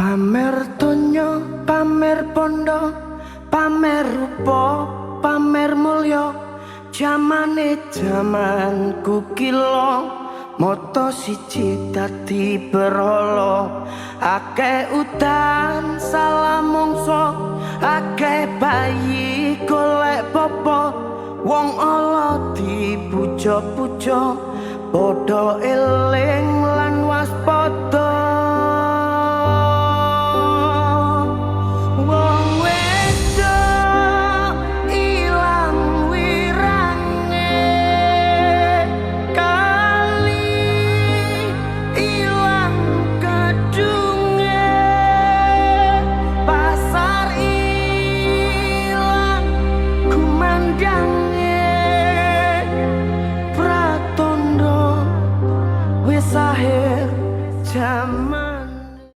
Pamer donya, pamer bondo, pamer rupa, pamer mulya. Jamane jamanku kila, moto siji dadi berhala. Akeh udan salah mungso, akeh bayi golek popo. Wong ala dipuja-puja, padha eling lan waspada.